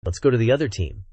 Let's go to the other team.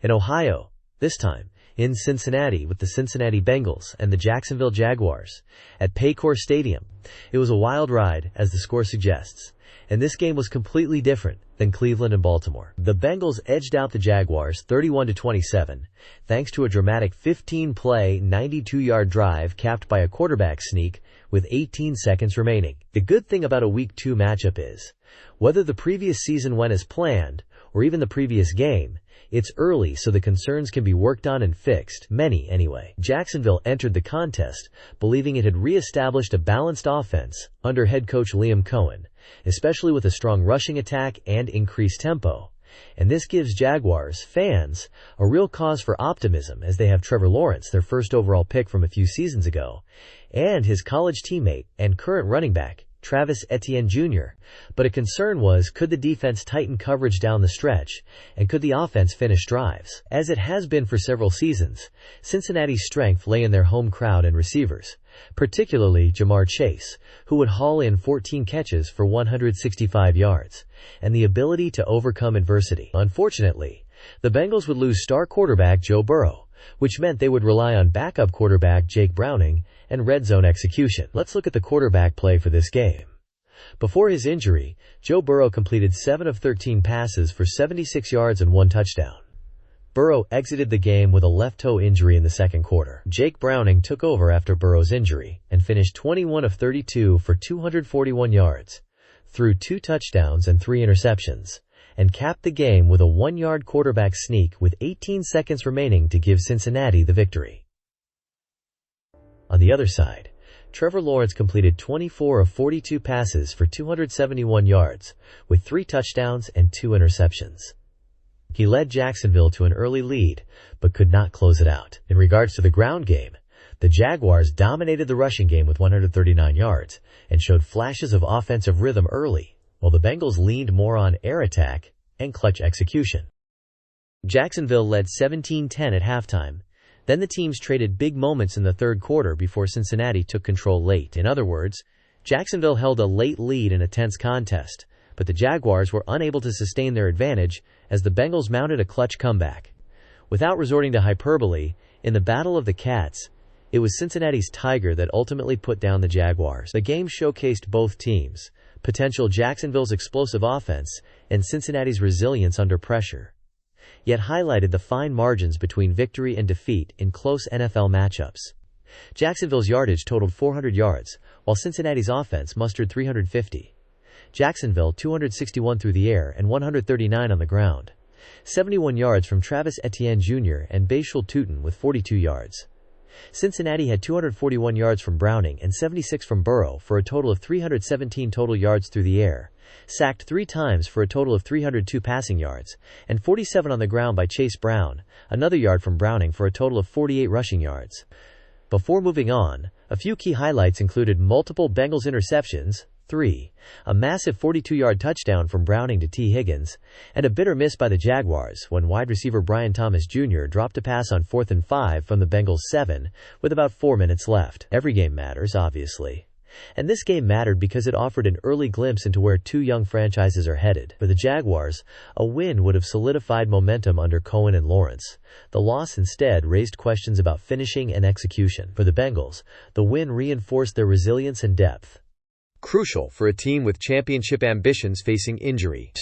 In Ohio, this time, in Cincinnati with the Cincinnati Bengals and the Jacksonville Jaguars at Paycor Stadium. It was a wild ride, as the score suggests, and this game was completely different than Cleveland and Baltimore. The Bengals edged out the Jaguars 31-27, thanks to a dramatic 15-play, 92-yard drive capped by a quarterback sneak with 18 seconds remaining. The good thing about a Week 2 matchup is, whether the previous season went as planned, or even the previous game, it's early so the concerns can be worked on and fixed, many anyway. Jacksonville entered the contest believing it had re-established a balanced offense under head coach Liam Cohen, especially with a strong rushing attack and increased tempo. And this gives Jaguars fans a real cause for optimism as they have Trevor Lawrence, their first overall pick from a few seasons ago, and his college teammate and current running back, Travis Etienne Jr. But a concern was, could the defense tighten coverage down the stretch, and could the offense finish drives? As it has been for several seasons, Cincinnati's strength lay in their home crowd and receivers, particularly Jamar Chase, who would haul in 14 catches for 165 yards, and the ability to overcome adversity. Unfortunately, the Bengals would lose star quarterback Joe Burrow, which meant they would rely on backup quarterback Jake Browning and red zone execution. Let's look at the quarterback play for this game. Before his injury, Joe Burrow completed 7 of 13 passes for 76 yards and 1 touchdown. Burrow exited the game with a left toe injury in the second quarter. Jake Browning took over after Burrow's injury and finished 21 of 32 for 241 yards, threw 2 touchdowns and 3 interceptions, and capped the game with a 1-yard quarterback sneak with 18 seconds remaining to give Cincinnati the victory. On the other side, Trevor Lawrence completed 24 of 42 passes for 271 yards, with 3 touchdowns and 2 interceptions. He led Jacksonville to an early lead, but could not close it out. In regards to the ground game, the Jaguars dominated the rushing game with 139 yards and showed flashes of offensive rhythm early, while the Bengals leaned more on air attack and clutch execution. Jacksonville led 17-10 at halftime. Then the teams traded big moments in the third quarter before Cincinnati took control late. In other words, Jacksonville held a late lead in a tense contest, but the Jaguars were unable to sustain their advantage as the Bengals mounted a clutch comeback. Without resorting to hyperbole, in the Battle of the Cats, it was Cincinnati's Tiger that ultimately put down the Jaguars. The game showcased both teams, potential Jacksonville's explosive offense and Cincinnati's resilience under pressure, yet highlighted the fine margins between victory and defeat in close NFL matchups. Jacksonville's yardage totaled 400 yards, while Cincinnati's offense mustered 350. Jacksonville 261 through the air and 139 on the ground. 71 yards from Travis Etienne Jr. and Bashal Tutin with 42 yards. Cincinnati had 241 yards from Browning and 76 from Burrow for a total of 317 total yards through the air, sacked 3 times for a total of 302 passing yards, and 47 on the ground by Chase Brown, another yard from Browning for a total of 48 rushing yards. Before moving on, a few key highlights included multiple Bengals interceptions, 3, a massive 42-yard touchdown from Browning to T. Higgins, and a bitter miss by the Jaguars when wide receiver Brian Thomas Jr. dropped a pass on 4th and 5 from the Bengals' 7, with about 4 minutes left. Every game matters, obviously. And this game mattered because it offered an early glimpse into where 2 young franchises are headed. For the Jaguars, a win would have solidified momentum under Cohen and Lawrence. The loss instead raised questions about finishing and execution. For the Bengals, the win reinforced their resilience and depth, crucial for a team with championship ambitions facing injury.